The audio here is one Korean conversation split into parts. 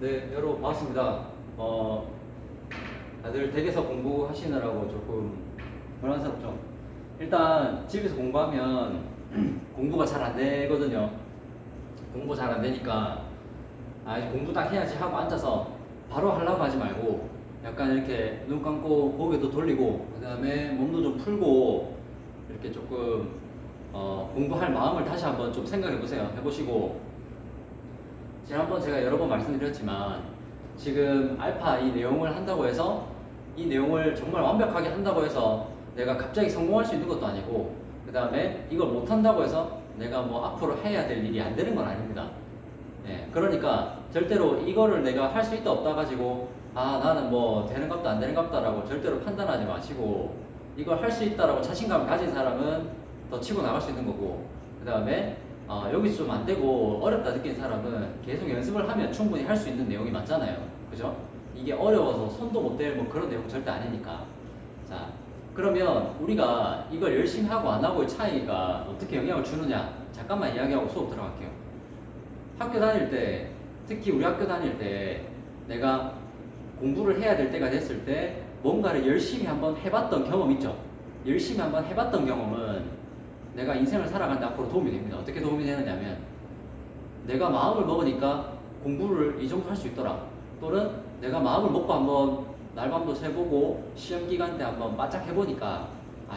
네, 여러분 반갑습니다. 다들 댁에서 공부하시느라고 조금 불안스럽죠. 일단 집에서 공부하면 공부가 잘 안 되거든요. 공부 잘 안 되니까 이제 공부 딱 해야지 하고 앉아서 바로 하려고 하지 말고 약간 이렇게 눈 감고 고개도 돌리고 그 다음에 몸도 좀 풀고 이렇게 조금 공부할 마음을 다시 한번 좀 생각해 보세요. 해보시고 지난번 제가 여러 번 말씀드렸지만 지금 알파 이 내용을 한다고 해서 이 내용을 정말 완벽하게 한다고 해서 내가 갑자기 성공할 수 있는 것도 아니고 그 다음에 이걸 못한다고 해서 내가 뭐 앞으로 해야 될 일이 안 되는 건 아닙니다. 그러니까 절대로 이거를 내가 할 수 있다 없다 가지고 나는 뭐 되는갑다 안 되는갑다라고 절대로 판단하지 마시고 이걸 할 수 있다라고 자신감을 가진 사람은 더 치고 나갈 수 있는 거고 그 다음에 여기서 좀 안 되고 어렵다 느낀 사람은 계속 연습을 하면 충분히 할 수 있는 내용이 맞잖아요. 그죠? 이게 어려워서 손도 못 댈 뭐 그런 내용 절대 아니니까. 자, 그러면 우리가 이걸 열심히 하고 안 하고의 차이가 어떻게 영향을 주느냐? 잠깐만 이야기하고 수업 들어갈게요. 학교 다닐 때, 특히 우리 학교 다닐 때 내가 공부를 해야 될 때가 됐을 때 뭔가를 열심히 한번 해봤던 경험 있죠? 열심히 한번 해봤던 경험은 내가 인생을 살아가는데 앞으로 도움이 됩니다. 어떻게 도움이 되느냐면 내가 마음을 먹으니까 공부를 이 정도 할 수 있더라. 또는 내가 마음을 먹고 한번 날밤도 새보고 시험 기간 때 한번 바짝 해보니까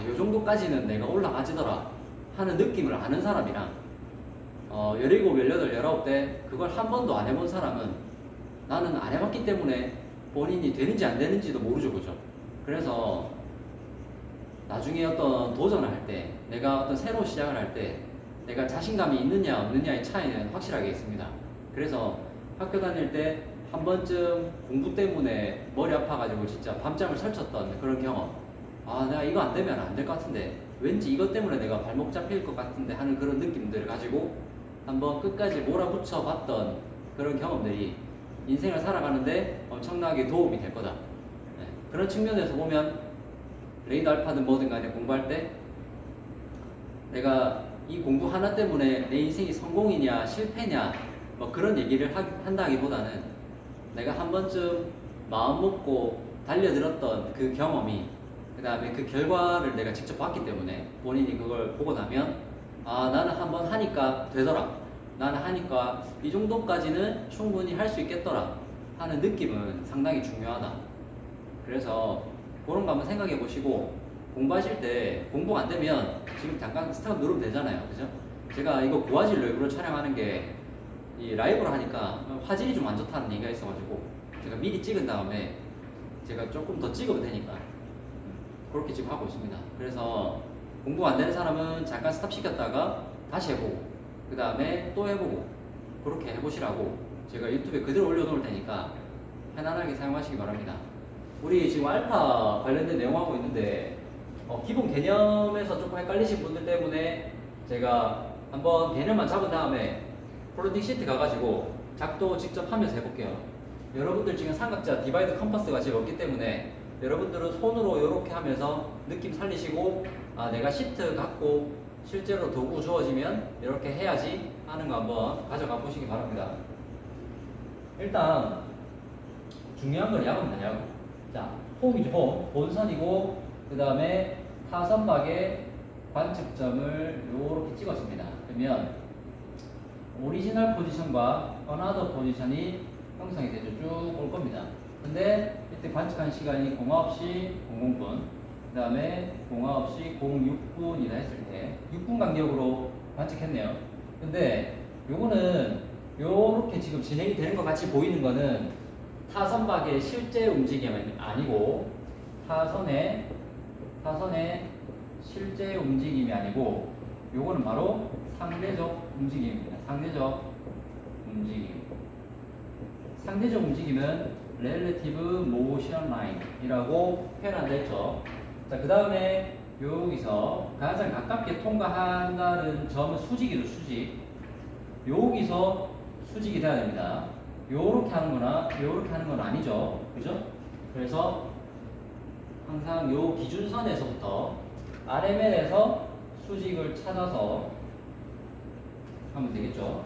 요 정도까지는 내가 올라가지더라 하는 느낌을 아는 사람이랑 17, 18, 19때 그걸 한 번도 안 해본 사람은 나는 안 해봤기 때문에 본인이 되는지 안 되는지도 모르죠. 그죠? 그래서 나중에 어떤 도전을 할 때, 내가 어떤 새로운 시작을 할 때, 내가 자신감이 있느냐 없느냐의 차이는 확실하게 있습니다. 그래서 학교 다닐 때 한 번쯤 공부 때문에 머리 아파가지고 진짜 밤잠을 설쳤던 그런 경험. 내가 이거 안 되면 안 될 것 같은데, 왠지 이것 때문에 내가 발목 잡힐 것 같은데 하는 그런 느낌들을 가지고 한번 끝까지 몰아붙여 봤던 그런 경험들이 인생을 살아가는데 엄청나게 도움이 될 거다. 그런 측면에서 보면 레이드 알파든 뭐든 간에 공부할 때 내가 이 공부 하나 때문에 내 인생이 성공이냐 실패냐 뭐 그런 얘기를 한다기보다는 내가 한 번쯤 마음 먹고 달려들었던 그 경험이 그 다음에 그 결과를 내가 직접 봤기 때문에 본인이 그걸 보고 나면 나는 한번 하니까 되더라, 나는 하니까 이 정도까지는 충분히 할 수 있겠더라 하는 느낌은 상당히 중요하다. 그래서 그런 거 한번 생각해 보시고 공부하실 때 공부가 안 되면 지금 잠깐 스탑 누르면 되잖아요. 그죠? 제가 이거 고화질 일부러 촬영하는 게 이 라이브로 하니까 화질이 좀 안 좋다는 얘기가 있어가지고 제가 미리 찍은 다음에 제가 조금 더 찍으면 되니까 그렇게 지금 하고 있습니다. 그래서 공부가 안 되는 사람은 잠깐 스탑 시켰다가 다시 해보고 그 다음에 또 해보고 그렇게 해보시라고 제가 유튜브에 그대로 올려놓을 테니까 편안하게 사용하시기 바랍니다. 우리 지금 알파 관련된 내용 하고 있는데 기본 개념에서 조금 헷갈리신 분들 때문에 제가 한번 개념만 잡은 다음에 플로팅 시트 가가지고 작도 직접 하면서 해볼게요. 여러분들 지금 삼각자 디바이드 컴퍼스가 지금 없기 때문에 여러분들은 손으로 이렇게 하면서 느낌 살리시고 내가 시트 갖고 실제로 도구 주어지면 이렇게 해야지 하는 거 한번 가져가 보시기 바랍니다. 일단 중요한 건 야구입니다. 야구. 자, 홈이죠. 홈. 본선이고 그 다음에 타선박의 관측점을 이렇게 찍었습니다. 그러면 오리지널 포지션과 어나더 포지션이 형성이 되죠. 쭉 올 겁니다. 근데 이때 관측한 시간이 09시 00분 그 다음에 09시 06분이라 했을 때 6분 간격으로 관측했네요. 근데 요거는 요렇게 지금 진행이 되는 것 같이 보이는 거는 타선박의 실제 움직임이 아니고 타선의 실제 움직임이 아니고 요거는 바로 상대적 움직임입니다. 상대적 움직임은 relative motion line이라고 표현한다 했죠. 자, 그 다음에 여기서 가장 가깝게 통과한다는 점은 수직이죠. 수직. 여기서 수직이 돼야 됩니다. 요렇게 하는 거나 요렇게 하는 건 아니죠. 그죠? 그래서 항상 요 기준선에서부터 RML에서 수직을 찾아서 하면 되겠죠.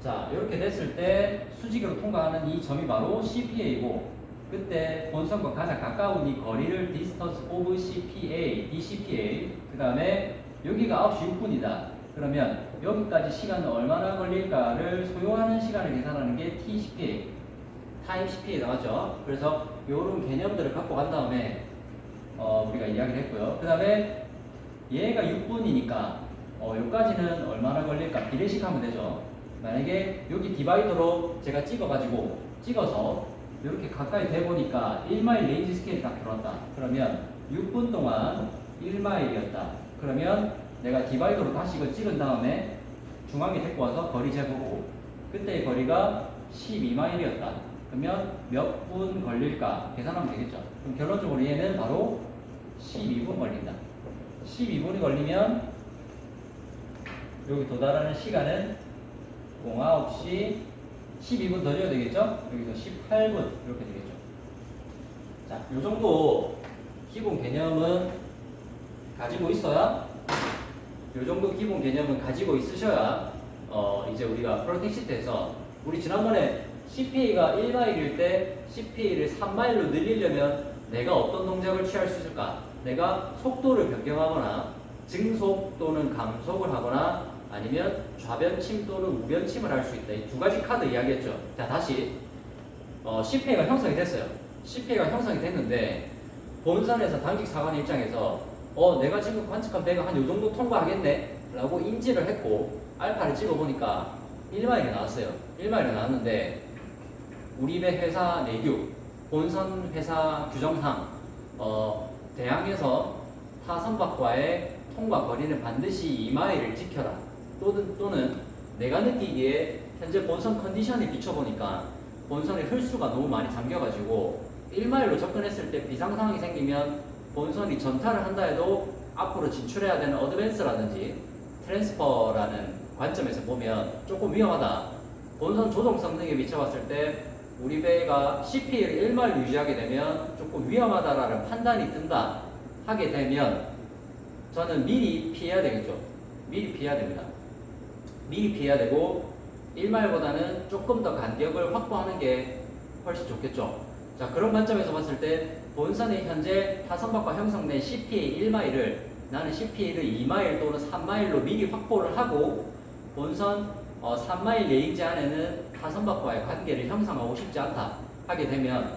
자, 이렇게 됐을 때 수직으로 통과하는 이 점이 바로 CPA이고, 그때 본선과 가장 가까운 이 거리를 distance of CPA, DCPA, 그 다음에 여기가 9시 6분이다. 그러면 여기까지 시간은 얼마나 걸릴까를 소요하는 시간을 계산하는 게 TCPA, 타임 CPA 나왔죠. 그래서 이런 개념들을 갖고 간 다음에 우리가 이야기를 했고요. 그 다음에 얘가 6분이니까 여기까지는 얼마나 걸릴까 비례식 하면 되죠. 만약에 여기 디바이더로 제가 찍어서 이렇게 가까이 대보니까 1마일 레인지 스케일이 딱 들어왔다. 그러면 6분 동안 1마일이었다. 그러면 내가 디바이더로 다시 이거 찍은 다음에 중앙에 데리고 와서 거리 재보고 그때의 거리가 12마일이었다. 그러면 몇 분 걸릴까 계산하면 되겠죠. 그럼 결론적으로 얘는 바로 12분 걸린다. 12분이 걸리면 여기 도달하는 시간은 09시 12분 더 줘야 되겠죠? 여기서 18분 이렇게 되겠죠. 자, 요 정도 기본 개념은 가지고 있어야 요 정도 기본 개념은 가지고 있으셔야 이제 우리가 프로텍 시트에서 우리 지난번에 CPA가 1마일일 때 CPA를 3마일로 늘리려면 내가 어떤 동작을 취할 수 있을까? 내가 속도를 변경하거나 증속 또는 감속을 하거나 아니면 좌변침 또는 우변침을 할 수 있다. 이 두 가지 카드 이야기했죠. 자, 다시 CPA가 형성이 됐어요. CPA가 형성이 됐는데 본선에서 당직 사관의 입장에서 내가 지금 관측한 배가 한 요 정도 통과하겠네 라고 인지를 했고 알파를 찍어보니까 1마일이 나왔어요. 1마일이 나왔는데 우리 배 회사 내규 본선 회사 규정상 대항에서 타선박과의 통과 거리는 반드시 2마일을 지켜라. 또는 내가 느끼기에 현재 본선 컨디션에 비춰보니까 본선의 홀수가 너무 많이 잠겨가지고 1마일로 접근했을 때 비상 상황이 생기면 본선이 전타를 한다 해도 앞으로 진출해야 되는 어드밴스라든지 트랜스퍼라는 관점에서 보면 조금 위험하다. 본선 조종 성능에 비춰봤을 때 우리 배가 CPA를 1마일 유지하게 되면 조금 위험하다라는 판단이 든다 하게 되면 저는 미리 피해야 되겠죠. 미리 피해야 됩니다. 미리 피해야 되고 1마일보다는 조금 더 간격을 확보하는 게 훨씬 좋겠죠. 자, 그런 관점에서 봤을 때 본선의 현재 타선박과 형성된 CPA 1마일을 나는 CPA를 2마일 또는 3마일로 미리 확보를 하고 본선 3마일 레인지 안에는 타선박과의 관계를 형성하고 싶지 않다 하게 되면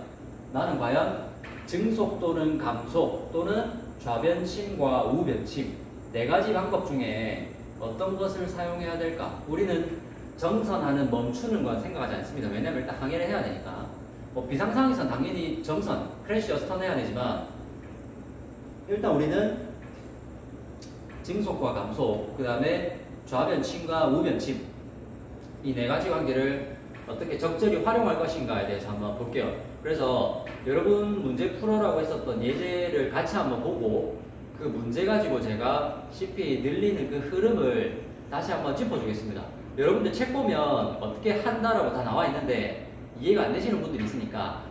나는 과연 증속 또는 감속 또는 좌변침과 우변침 네 가지 방법 중에 어떤 것을 사용해야 될까? 우리는 정선하는 멈추는 건 생각하지 않습니다. 왜냐하면 일단 항해를 해야 되니까. 비상상황에선 당연히 정선, 크래시 어스턴 해야 되지만 일단 우리는 증속과 감속, 그 다음에 좌변침과 우변침 이 네 가지 관계를 어떻게 적절히 활용할 것인가에 대해서 한번 볼게요. 그래서 여러분 문제 풀어라고 했었던 예제를 같이 한번 보고 그 문제 가지고 제가 CPA 늘리는 그 흐름을 다시 한번 짚어주겠습니다. 여러분들 책 보면 어떻게 한다라고 다 나와 있는데 이해가 안 되시는 분들이 있으니까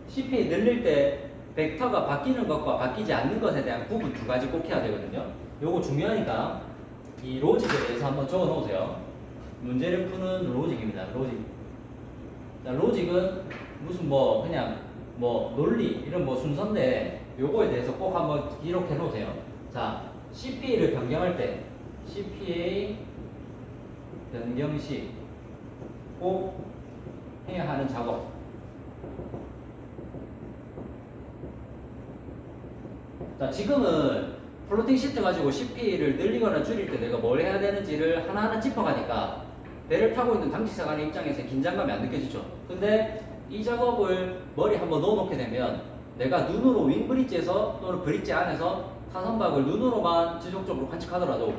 CPA 늘릴 때 벡터가 바뀌는 것과 바뀌지 않는 것에 대한 구분 두 가지 꼭 해야 되거든요. 요거 중요하니까 이 로직에 대해서 한번 적어 놓으세요. 문제를 푸는 로직입니다. 로직. 자, 로직은 무슨 그냥 논리 이런 순서인데 요거에 대해서 꼭 한번 기록해 놓으세요. 자, CPA를 변경할 때 CPA 변경 시 꼭 해야 하는 작업. 자, 지금은 플로팅 시트 가지고 CPA를 늘리거나 줄일 때 내가 뭘 해야 되는지를 하나하나 짚어가니까 배를 타고 있는 당직사관의 입장에서 긴장감이 안 느껴지죠. 근데 이 작업을 머리에 한번 넣어놓게 되면 내가 눈으로 윙브릿지에서 또는 브릿지 안에서 타선박을 눈으로만 지속적으로 관측하더라도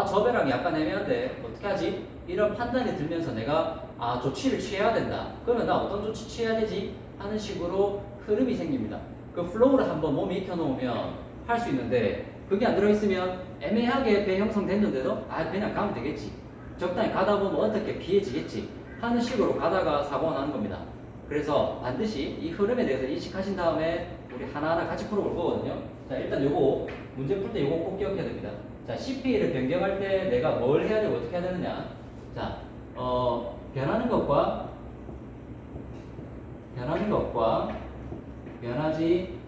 저 배랑 약간 애매한데 어떻게 하지? 이런 판단이 들면서 내가 조치를 취해야 된다. 그러면 나 어떤 조치 취해야 되지? 하는 식으로 흐름이 생깁니다. 그 플로우를 한번 몸에 익혀놓으면 할 수 있는데 그게 안 들어있으면 애매하게 배 형성됐는데도 그냥 가면 되겠지. 적당히 가다 보면 어떻게 피해지겠지 하는 식으로 가다가 사고가 나는 겁니다. 그래서 반드시 이 흐름에 대해서 인식하신 다음에 우리 하나하나 같이 풀어볼 거거든요. 자, 일단 요거 문제 풀 때 요거 꼭 기억해야 됩니다. 자, CPA를 변경할 때 내가 뭘 해야 되고 어떻게 해야 되느냐. 자, 변하는 것과 변하지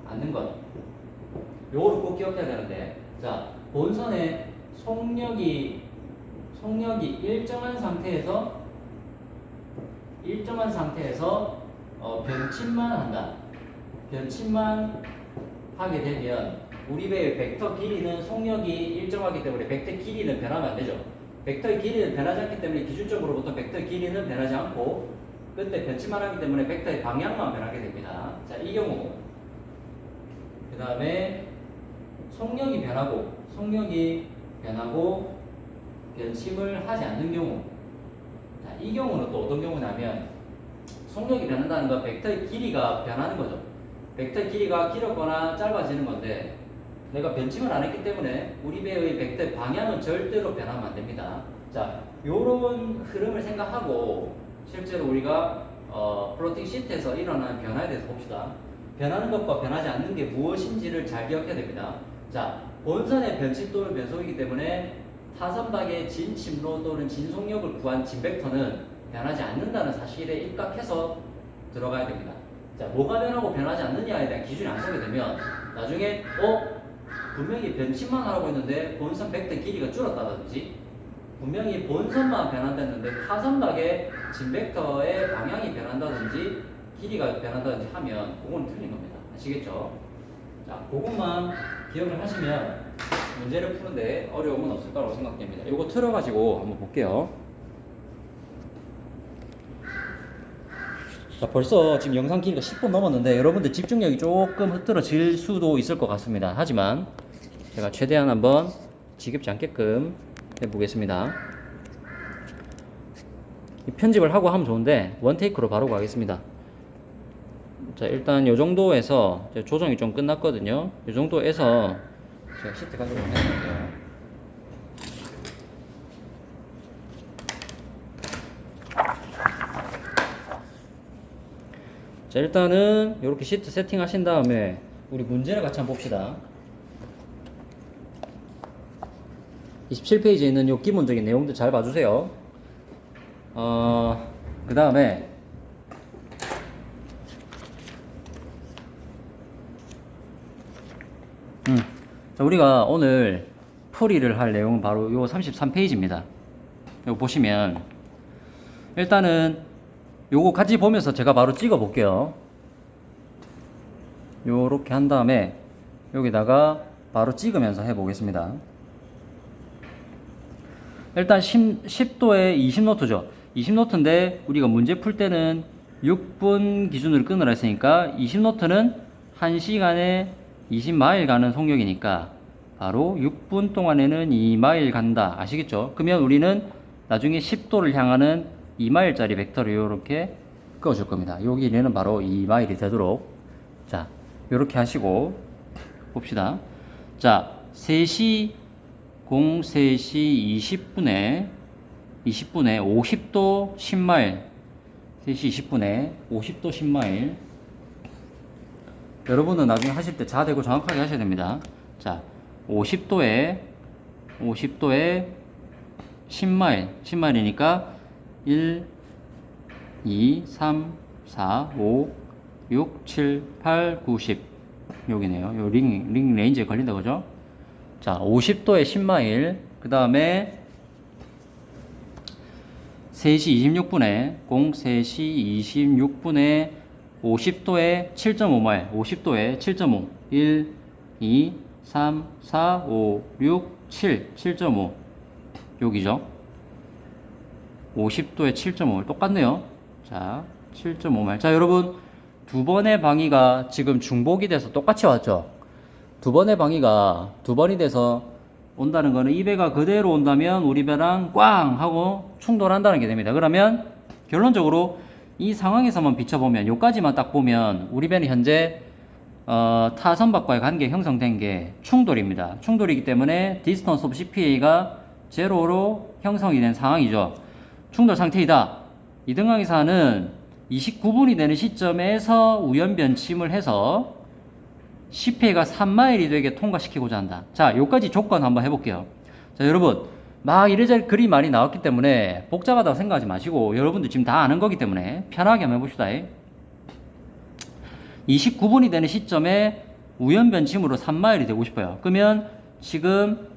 않는 것. 요거를 꼭 기억해야 되는데, 자, 본선의 속력이 일정한 상태에서 변침만 한다. 변침만 하게 되면 우리 배의 벡터 길이는 속력이 일정하기 때문에 벡터 길이는 변하면 안 되죠. 벡터의 길이는 변하지 않기 때문에 기준적으로 보통 벡터의 길이는 변하지 않고 그때 변침만 하기 때문에 벡터의 방향만 변하게 됩니다. 자, 이 경우 그 다음에 속력이 변하고 변침을 하지 않는 경우. 자, 이 경우는 또 어떤 경우냐면 속력이 변한다는 건 벡터의 길이가 변하는 거죠. 벡터의 길이가 길었거나 짧아지는 건데 내가 변침을 안 했기 때문에 우리 배의 벡터의 방향은 절대로 변하면 안 됩니다. 자, 요런 흐름을 생각하고 실제로 우리가 플로팅 시트에서 일어나는 변화에 대해서 봅시다. 변하는 것과 변하지 않는 게 무엇인지를 잘 기억해야 됩니다. 자, 본선의 변침 또는 변속이기 때문에 타선박의 진침로 또는 진속력을 구한 진벡터는 변하지 않는다는 사실에 입각해서 들어가야 됩니다. 자, 뭐가 변하고 변하지 않느냐에 대한 기준이 안 서게 되면 나중에 분명히 변침만 하라고 했는데 본선 벡터 길이가 줄었다든지 분명히 본선만 변한다는데 타선박의 진벡터의 방향이 변한다든지 길이가 변한다든지 하면 그건 틀린 겁니다. 아시겠죠? 자, 그것만 기억을 하시면 문제를 푸는데 어려움은 없을 거라고 생각됩니다. 이거 틀어가지고 한번 볼게요. 자, 벌써 지금 영상 길이가 10분 넘었는데 여러분들 집중력이 조금 흐트러질 수도 있을 것 같습니다. 하지만 제가 최대한 한번 지겹지 않게끔 해보겠습니다. 편집을 하고 하면 좋은데 원테이크로 바로 가겠습니다. 자, 일단 요 정도에서 조정이 좀 끝났거든요. 요 정도에서 제가 시트 가지고 해볼게요. 자, 일단은 이렇게 시트 세팅 하신 다음에 우리 문제를 같이 한번 봅시다. 27페이지에 있는 요 기본적인 내용들 잘 봐주세요. 그 다음에 자, 우리가 오늘 풀이를 할 내용은 바로 요 33페이지입니다. 요거 보시면 일단은 요거 같이 보면서 제가 바로 찍어 볼게요. 요렇게 한 다음에 여기다가 바로 찍으면서 해 보겠습니다. 일단 10도에 20노트죠. 20노트인데 우리가 문제 풀 때는 6분 기준으로 끊으라 했으니까 20노트는 1시간에 20마일 가는 속력이니까 바로 6분 동안에는 2마일 간다. 아시겠죠? 그러면 우리는 나중에 10도를 향하는 2마일짜리 벡터를 이렇게 그어줄 겁니다. 요 길이는 바로 2마일이 되도록. 자, 요렇게 하시고 봅시다. 자, 3시 20분에 50도 10마일. 3시 20분에 50도 10마일. 여러분은 나중에 하실 때 자대고 정확하게 하셔야 됩니다. 자, 50도에 10마일. 10마일이니까 1, 2, 3, 4, 5, 6, 7, 8, 9, 10. 여기네요. 요 링 레인지에 걸린다, 그죠? 자, 50도에 10마일. 그 다음에 3시 26분에 3시 26분에 50도에 7.5마일. 50도에 7.5. 1, 2, 3, 4, 5, 6, 7. 7.5. 여기죠. 50도에 7.5. 똑같네요. 자, 7.5마일. 자, 여러분. 두 번의 방위가 지금 중복이 돼서 똑같이 왔죠. 두 번의 방위가 두 번이 돼서 온다는 거는 이 배가 그대로 온다면 우리 배랑 꽝 하고 충돌한다는 게 됩니다. 그러면 결론적으로 이 상황에서만 비춰보면 요까지만 딱 보면 우리 배는 현재 타선박과의 관계 형성된 게 충돌입니다. 충돌이기 때문에 distance of CPA가 제로로 형성이 된 상황이죠. 충돌 상태이다. 이등항에서는 29분이 되는 시점에서 우연변침을 해서 CPA가 3마일이 되게 통과시키고자 한다. 자, 요까지 조건 한번 해볼게요. 자, 여러분, 막 이래저래 글이 많이 나왔기 때문에 복잡하다고 생각하지 마시고 여러분들 지금 다 아는 거기 때문에 편하게 한번 해봅시다. 29분이 되는 시점에 우연변침으로 3마일이 되고 싶어요. 그러면 지금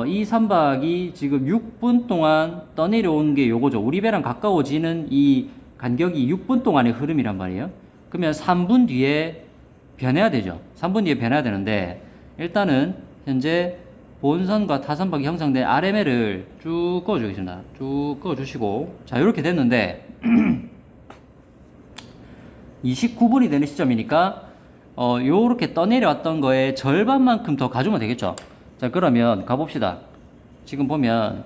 이 선박이 지금 6분 동안 떠내려온 게 요거죠. 우리 배랑 가까워지는 이 간격이 6분 동안의 흐름이란 말이에요. 그러면 3분 뒤에 변해야 되죠. 3분 뒤에 변해야 되는데 일단은 현재 본선과 타선박이 형성된 RML을 쭉 그어주겠습니다. 쭉 그어주시고 자 이렇게 됐는데 29분이 되는 시점이니까 요렇게 떠내려왔던 거에 절반만큼 더 가주면 되겠죠. 자 그러면 가봅시다. 지금 보면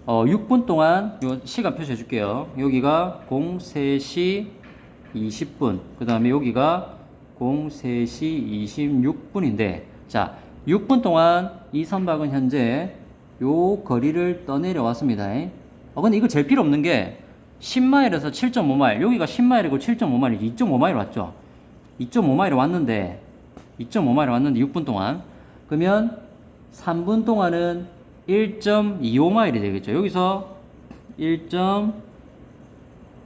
6분 동안 요 시간 표시해 줄게요. 여기가 03시 20분 그 다음에 여기가 03시 26분인데 자 6분 동안 이 선박은 현재 요 거리를 떠내려 왔습니다. 근데 이거 제일 필요 없는 게 10마일에서 7.5마일 여기가 10마일이고 7.5마일이지 2.5마일 왔죠. 2.5마일 왔는데 6분 동안 그러면 3분 동안은 1.25마일이 되겠죠. 여기서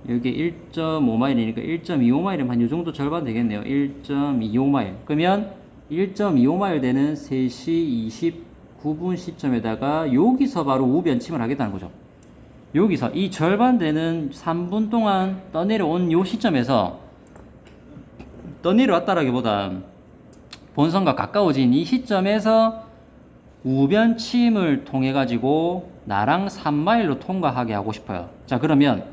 여기 1.5마일이니까 1.25마일이면 한 요 정도 절반 되겠네요. 1.25마일. 그러면 1.25마일 되는 3시 29분 시점에다가 여기서 바로 우변침을 하겠다는 거죠. 여기서 이 절반 되는 3분 동안 떠내려온 요 시점에서 떠내려왔다라기보다 본선과 가까워진 이 시점에서 우변침을 통해 가지고 나랑 3마일로 통과하게 하고 싶어요. 자 그러면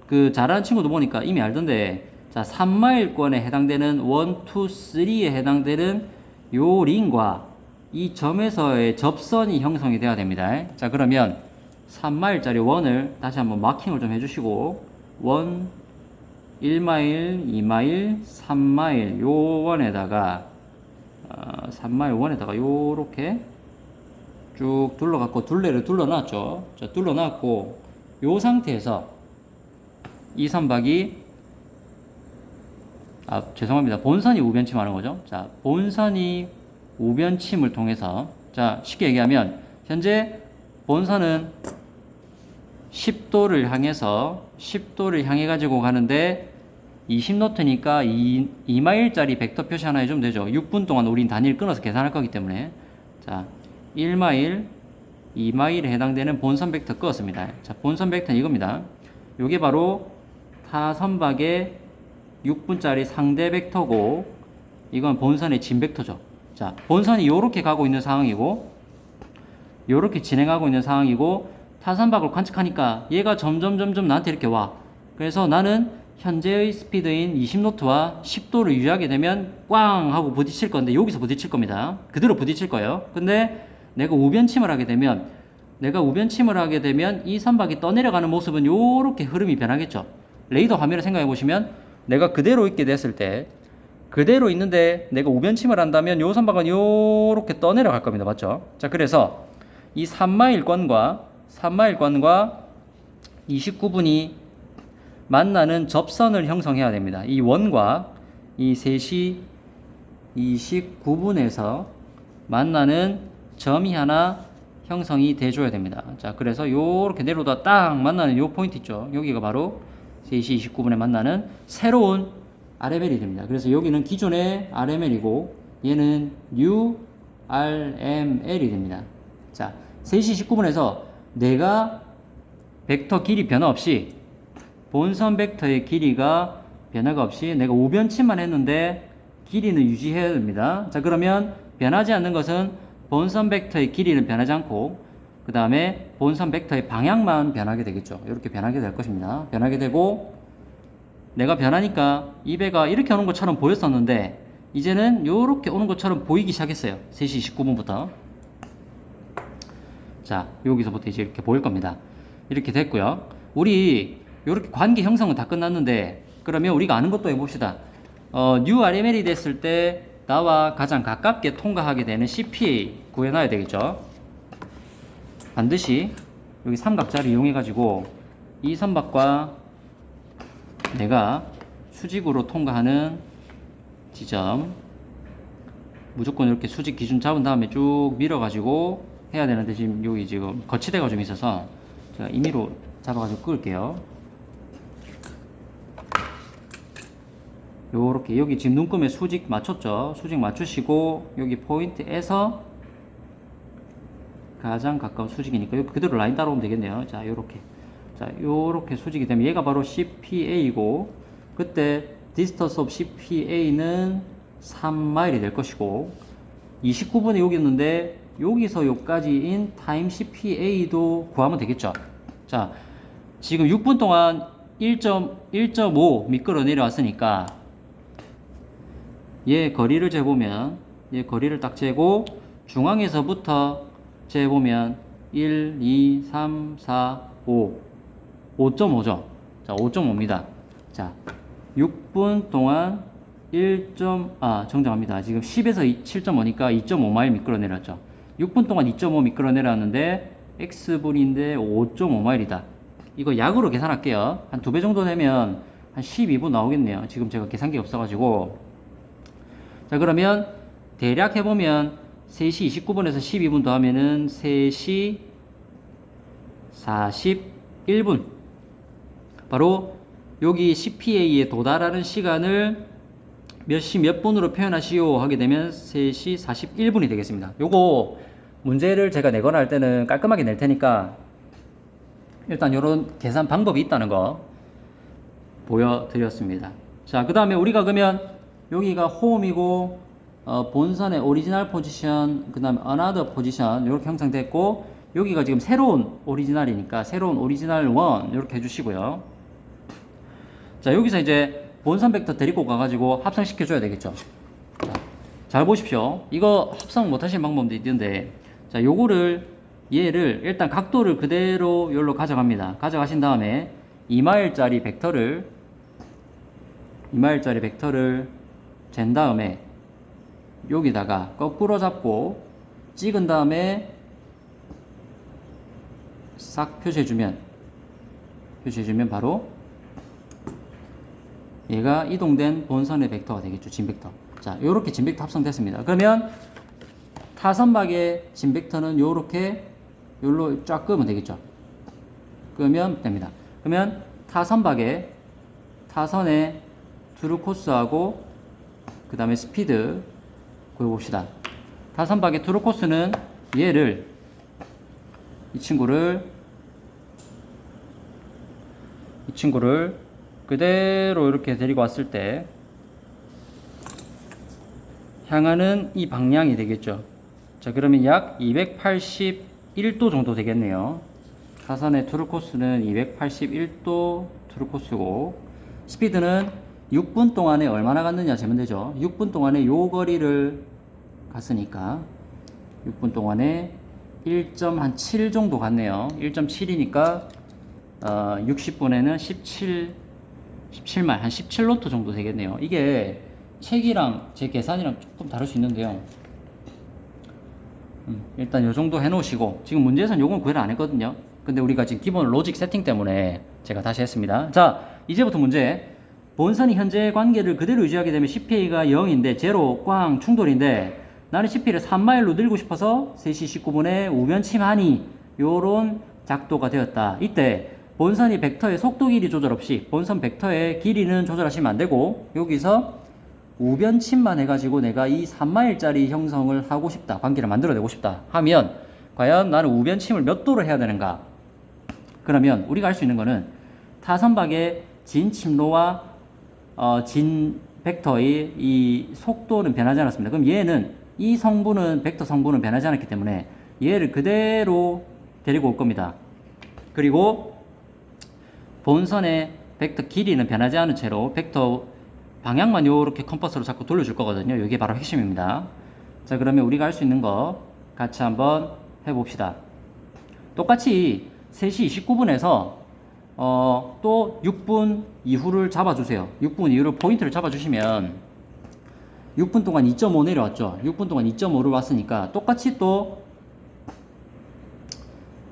그 잘하는 친구도 보니까 이미 알던데 자 3마일권에 해당되는 1, 2, 3에 해당되는 요 링과 이 점에서의 접선이 형성이 돼야 됩니다. 자 그러면 3마일짜리 1을 다시 한번 마킹을 좀 해주시고 1마일, 2마일, 3마일 요 원에다가 3마일 원에다가 요렇게 쭉 둘러갖고 둘레를 둘러놨죠. 자 둘러놨고 요 상태에서 이 선박이 죄송합니다. 본선이 우변침 하는 거죠. 자 본선이 우변침을 통해서 자 쉽게 얘기하면 현재 본선은 10도를 향해 가지고 가는데 20노트니까 2마일짜리 벡터 표시 하나 해주면 되죠. 6분 동안 우린 단위를 끊어서 계산할 거기 때문에 자 1마일, 2마일에 해당되는 본선 벡터 끄었습니다. 자 본선 벡터는 이겁니다. 요게 바로 타선박의 6분짜리 상대 벡터고 이건 본선의 진 벡터죠. 자 본선이 요렇게 가고 있는 상황이고 요렇게 진행하고 있는 상황이고 타선박을 관측하니까 얘가 점점 나한테 이렇게 와. 그래서 나는 현재의 스피드인 20노트와 10도를 유지하게 되면 꽝 하고 부딪힐 건데 여기서 부딪힐 겁니다. 그대로 부딪힐 거예요. 근데 내가 우변침을 하게 되면 이 선박이 떠내려가는 모습은 요렇게 흐름이 변하겠죠. 레이더 화면을 생각해 보시면 내가 그대로 있게 됐을 때 그대로 있는데 내가 우변침을 한다면 요 선박은 요렇게 떠내려갈 겁니다. 맞죠? 자 그래서 이 3마일권과 29분이 만나는 접선을 형성해야 됩니다. 이 원과 이 3시 29분에서 만나는 점이 하나 형성이 돼줘야 됩니다. 자, 그래서 요렇게 내려오다 딱 만나는 요 포인트 있죠. 여기가 바로 3시 29분에 만나는 새로운 RML이 됩니다. 그래서 여기는 기존의 RML이고 얘는 New RML이 됩니다. 자, 3시 19분에서 내가 벡터 길이 변화 없이 본선 벡터의 길이가 변화가 없이 내가 우변침만 했는데 길이는 유지해야 됩니다. 자 그러면 변하지 않는 것은 본선 벡터의 길이는 변하지 않고 그 다음에 본선 벡터의 방향만 변하게 되겠죠. 이렇게 변하게 될 것입니다. 변하게 되고 내가 변하니까 이 배가 이렇게 오는 것처럼 보였었는데 이제는 이렇게 오는 것처럼 보이기 시작했어요. 3시 29분부터 자 여기서부터 이제 이렇게 보일 겁니다. 이렇게 됐고요. 우리 이렇게 관계 형성은 다 끝났는데 그러면 우리가 아는 것도 해봅시다. New RML이 됐을 때 나와 가장 가깝게 통과하게 되는 CPA 구해놔야 되겠죠. 반드시 여기 삼각자를 이용해 가지고 이 선박과 내가 수직으로 통과하는 지점 무조건 이렇게 수직 기준 잡은 다음에 쭉 밀어 가지고 해야 되는데 지금 여기 지금 거치대가 좀 있어서 제가 임의로 잡아가지고 끌게요. 요렇게 여기 지금 눈금에 수직 맞췄죠? 수직 맞추시고 여기 포인트에서 가장 가까운 수직이니까 여기 그대로 라인 따라오면 되겠네요. 자, 요렇게. 자, 요렇게 수직이 되면 얘가 바로 CPA이고 그때 distance of CPA는 3마일이 될 것이고 29분에 여기 있는데 여기서 여기까지인 타임 CPA도 구하면 되겠죠. 자, 지금 6분 동안 1.5 미끄러 내려왔으니까 얘 거리를 재보면 얘 거리를 딱 재고 중앙에서부터 재보면 1, 2, 3, 4, 5 5.5죠. 자, 5.5입니다. 자, 6분 동안 정정합니다. 지금 10에서 7.5니까 2.5마일 미끄러 내렸죠. 6분 동안 2.5 미끄러 내렸는데 X분인데 5.5마일이다. 이거 약으로 계산할게요. 한 2배 정도 되면 한 12분 나오겠네요. 지금 제가 계산기 없어가지고. 자, 그러면 대략 해보면 3시 29분에서 12분 더하면은 3시 41분. 바로 여기 CPA에 도달하는 시간을 몇 시 몇 분으로 표현하시오 하게 되면 3시 41분이 되겠습니다. 요거 문제를 제가 내거나 할 때는 깔끔하게 낼 테니까 일단 요런 계산 방법이 있다는 거 보여드렸습니다. 자, 그 다음에 우리가 그러면 여기가 홈이고 본선의 오리지널 포지션, 그 다음에 another 포지션 이렇게 형성됐고 여기가 지금 새로운 오리지널이니까 새로운 오리지널 1 이렇게 해주시고요. 자, 여기서 이제 본선 벡터 데리고 가가지고 합성시켜 줘야 되겠죠. 자, 잘 보십시오. 이거 합성 못 하시는 방법도 있는데, 자, 요거를 얘를 일단 각도를 그대로 여기로 가져갑니다. 가져가신 다음에 2마일짜리 벡터를 잰 다음에 여기다가 거꾸로 잡고 찍은 다음에 싹 표시해주면 바로 얘가 이동된 본선의 벡터가 되겠죠. 진 벡터. 자, 요렇게 진 벡터 합성됐습니다. 그러면 타선박의 진 벡터는 요렇게 요로 쫙 끄면 되겠죠. 끄면 됩니다. 그러면 타선의 트루 코스하고 그 다음에 스피드 구해봅시다. 타선박의 트루 코스는 얘를 이 친구를 그대로 이렇게 데리고 왔을 때 향하는 이 방향이 되겠죠. 자, 그러면 약 281도 정도 되겠네요. 타선의 트루 코스는 281도 트루 코스고 스피드는 6분 동안에 얼마나 갔느냐 재면 되죠. 6분 동안에 요 거리를 갔으니까 6분 동안에 1.7 정도 갔네요. 1.7이니까 60분에는 17마일, 한 17노트 정도 되겠네요. 이게 책이랑 제 계산이랑 조금 다를 수 있는데요. 일단 요 정도 해놓으시고, 지금 문제에서는 요건 구애를 안 했거든요. 근데 우리가 지금 기본 로직 세팅 때문에 제가 다시 했습니다. 자, 이제부터 문제. 본선이 현재 관계를 그대로 유지하게 되면 CPA가 0인데, 제로, 꽝, 충돌인데, 나는 CPA를 3마일로 늘고 싶어서 3시 19분에 우변침하니, 요런 작도가 되었다. 이때, 본선이 벡터의 속도 길이 조절 없이 본선 벡터의 길이는 조절하시면 안 되고 여기서 우변침만 해가지고 내가 이 3마일짜리 형성을 하고 싶다, 관계를 만들어내고 싶다 하면 과연 나는 우변침을 몇 도로 해야 되는가? 그러면 우리가 알 수 있는 거는 타선박의 진 침로와 진 벡터의 이 속도는 변하지 않았습니다. 그럼 얘는 이 성분은 벡터 성분은 변하지 않았기 때문에 얘를 그대로 데리고 올 겁니다. 그리고 본선의 벡터 길이는 변하지 않은 채로 벡터 방향만 요렇게 컴퍼스로 자꾸 돌려줄 거거든요. 이게 바로 핵심입니다. 자, 그러면 우리가 할 수 있는 거 같이 한번 해봅시다. 똑같이 3시 29분에서 또 6분 이후를 잡아주세요. 6분 이후를 포인트를 잡아주시면 6분 동안 2.5 내려왔죠. 6분 동안 2.5를 왔으니까 똑같이 또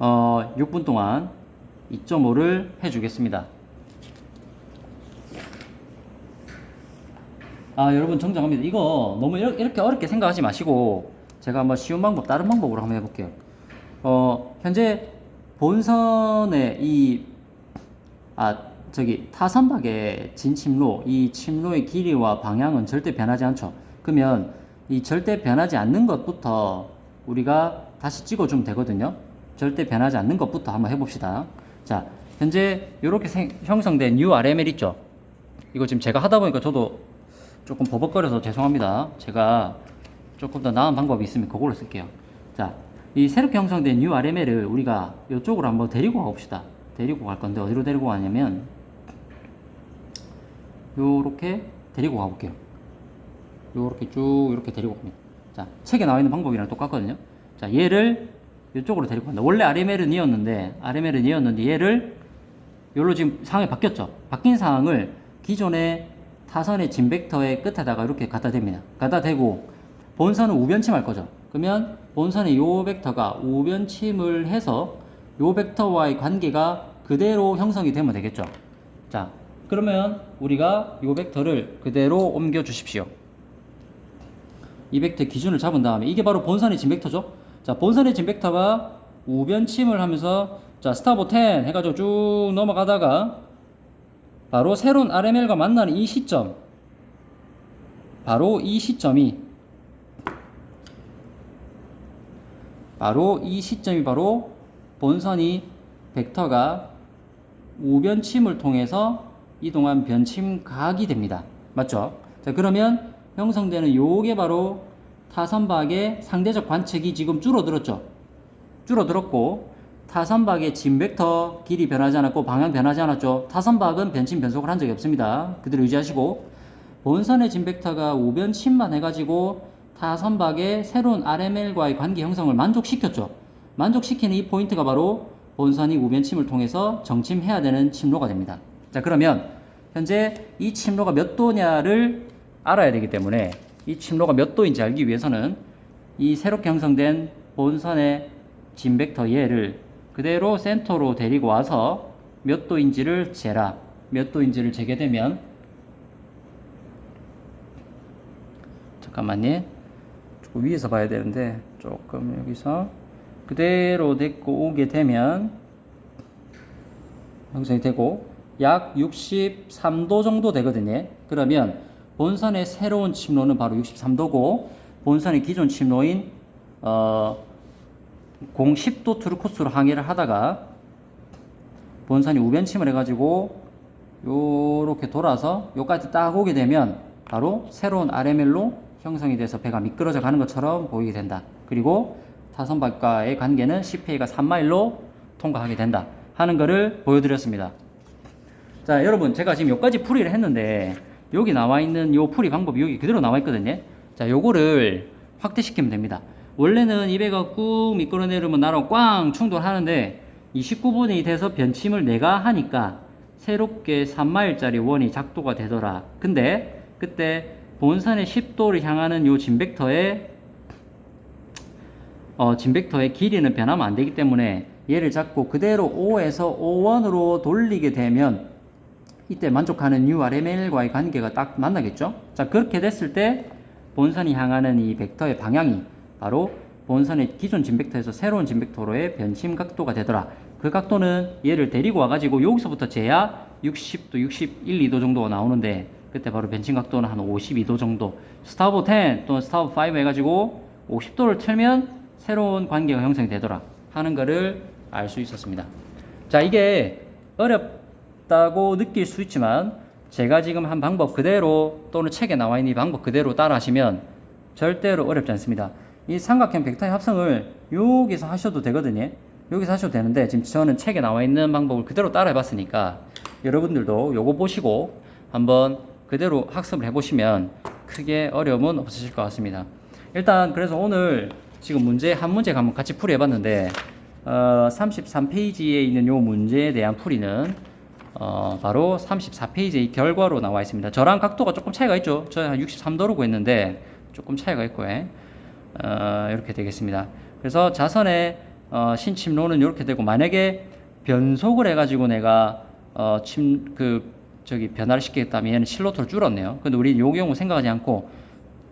6분 동안 2.5를 해주겠습니다. 여러분 정정합니다. 이거 너무 이렇게 어렵게 생각하지 마시고 제가 한번 쉬운 방법, 다른 방법으로 한번 해볼게요. 현재 본선의 타선박의 진침로, 이 침로의 길이와 방향은 절대 변하지 않죠. 그러면 이 절대 변하지 않는 것부터 우리가 다시 찍어주면 되거든요. 절대 변하지 않는 것부터 한번 해봅시다. 자, 현재 이렇게 형성된 URML 있죠. 이거 지금 제가 하다 보니까 저도 조금 버벅거려서 죄송합니다. 제가 조금 더 나은 방법이 있으면 그걸로 쓸게요. 자, 이 새롭게 형성된 URML을 우리가 이쪽으로 한번 데리고 가봅시다. 데리고 갈 건데 어디로 데리고 가냐면 요렇게 데리고 가볼게요. 요렇게 쭉 이렇게 데리고 갑니다. 자, 책에 나와 있는 방법이랑 똑같거든요. 자, 얘를 이쪽으로 데리고 간다. 원래 RML은 이었는데 얘를 요로 지금 상황이 바뀌었죠. 바뀐 상황을 기존의 타선의 진 벡터의 끝에다가 이렇게 갖다 댑니다. 갖다 대고 본선은 우변침 할 거죠. 그러면 본선의 요 벡터가 우변침을 해서 요 벡터와의 관계가 그대로 형성이 되면 되겠죠. 자, 그러면 우리가 요 벡터를 그대로 옮겨 주십시오. 이 벡터의 기준을 잡은 다음에 이게 바로 본선의 진 벡터죠. 자, 본선의 진 벡터가 우변침을 하면서 자, 스타보 10 해가지고 쭉 넘어가다가 바로 새로운 RML과 만나는 이 시점, 바로 이 시점이 바로 본선이 벡터가 우변침을 통해서 이동한 변침각이 됩니다. 맞죠? 자, 그러면 형성되는 요게 바로 타선박의 상대적 관측이 지금 줄어들었죠. 줄어들었고 타선박의 진 벡터 길이 변하지 않았고 방향 변하지 않았죠. 타선박은 변침 변속을 한 적이 없습니다. 그대로 유지하시고 본선의 진 벡터가 우변침만 해가지고 타선박의 새로운 RML과의 관계 형성을 만족시켰죠. 만족시키는 이 포인트가 바로 본선이 우변침을 통해서 정침해야 되는 침로가 됩니다. 자, 그러면 현재 이 침로가 몇 도냐를 알아야 되기 때문에 이 침로가 몇 도인지 알기 위해서는 이 새롭게 형성된 본선의 진 벡터 얘를 그대로 센터로 데리고 와서 몇 도인지를 재라. 몇 도인지를 재게 되면 잠깐만요. 조금 위에서 봐야 되는데 조금 여기서 그대로 데리고 오게 되면 형성이 되고 약 63도 정도 되거든요. 그러면 본선의 새로운 침로는 바로 63도고 본선의 기존 침로인 10도 트루 코스로 항해를 하다가 본선이 우변침을 해가지고 요렇게 돌아서 요까지 딱 오게 되면 바로 새로운 RML로 형성이 돼서 배가 미끄러져 가는 것처럼 보이게 된다. 그리고 타선박과의 관계는 CPA가 3마일로 통과하게 된다 하는 거를 보여드렸습니다. 자, 여러분 제가 지금 여기까지 풀이를 했는데 여기 나와 있는 요 풀이 방법이 여기 그대로 나와 있거든요. 자, 요거를 확대시키면 됩니다. 원래는 이 배가 꾹 미끄러내려면 나랑 꽝 충돌하는데 이 19분이 돼서 변침을 내가 하니까 새롭게 3마일짜리 원이 작도가 되더라. 근데 그때 본선의 10도를 향하는 요 진벡터의 길이는 변하면 안 되기 때문에 얘를 잡고 그대로 O에서 O1으로 돌리게 되면 이때 만족하는 URML과의 관계가 딱 만나겠죠? 자, 그렇게 됐을 때 본선이 향하는 이 벡터의 방향이 바로 본선의 기존 진벡터에서 새로운 진벡터로의 변침 각도가 되더라. 그 각도는 얘를 데리고 와가지고 여기서부터 재야 60도, 61, 2도 정도가 나오는데 그때 바로 변침 각도는 한 52도 정도. 스타보 10 또는 스타보 5 해가지고 50도를 틀면 새로운 관계가 형성이 되더라 하는 거를 알 수 있었습니다. 자, 이게 어렵다고 느낄 수 있지만 제가 지금 한 방법 그대로 또는 책에 나와 있는 이 방법 그대로 따라 하시면 절대로 어렵지 않습니다. 이 삼각형 벡터의 합성을 여기서 하셔도 되거든요. 여기서 하셔도 되는데 지금 저는 책에 나와 있는 방법을 그대로 따라 해봤으니까 여러분들도 요거 보시고 한번 그대로 학습을 해보시면 크게 어려움은 없으실 것 같습니다. 일단 그래서 오늘 지금 한 문제 한번 같이 풀이해봤는데 33페이지에 있는 요 문제에 대한 풀이는 바로 34페이지의 결과로 나와 있습니다. 저랑 각도가 조금 차이가 있죠. 저 한 63도로 구했는데 조금 차이가 있고 이렇게 되겠습니다. 그래서 자선의 신침로는 이렇게 되고 만약에 변속을 해가지고 내가 변화를 시키겠다면 얘는 실로토를 줄었네요. 근데 우리 요 경우 생각하지 않고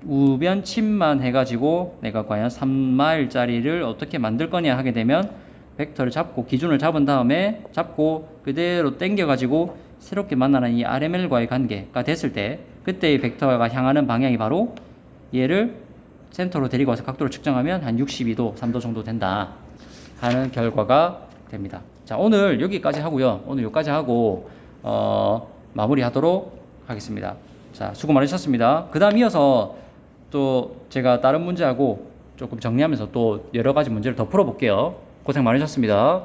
우변침만 해가지고 내가 과연 3마일짜리를 어떻게 만들 거냐 하게 되면 벡터를 잡고 기준을 잡은 다음에 잡고 그대로 당겨가지고 새롭게 만나는 이 RML과의 관계가 됐을 때 그때 이 벡터가 향하는 방향이 바로 얘를 센터로 데리고 와서 각도를 측정하면 한 62도, 3도 정도 된다 하는 결과가 됩니다. 자, 오늘 여기까지 하고요. 오늘 여기까지 하고 마무리하도록 하겠습니다. 자, 수고 많으셨습니다. 그 다음 이어서 또 제가 다른 문제하고 조금 정리하면서 또 여러 가지 문제를 더 풀어볼게요. 고생 많으셨습니다.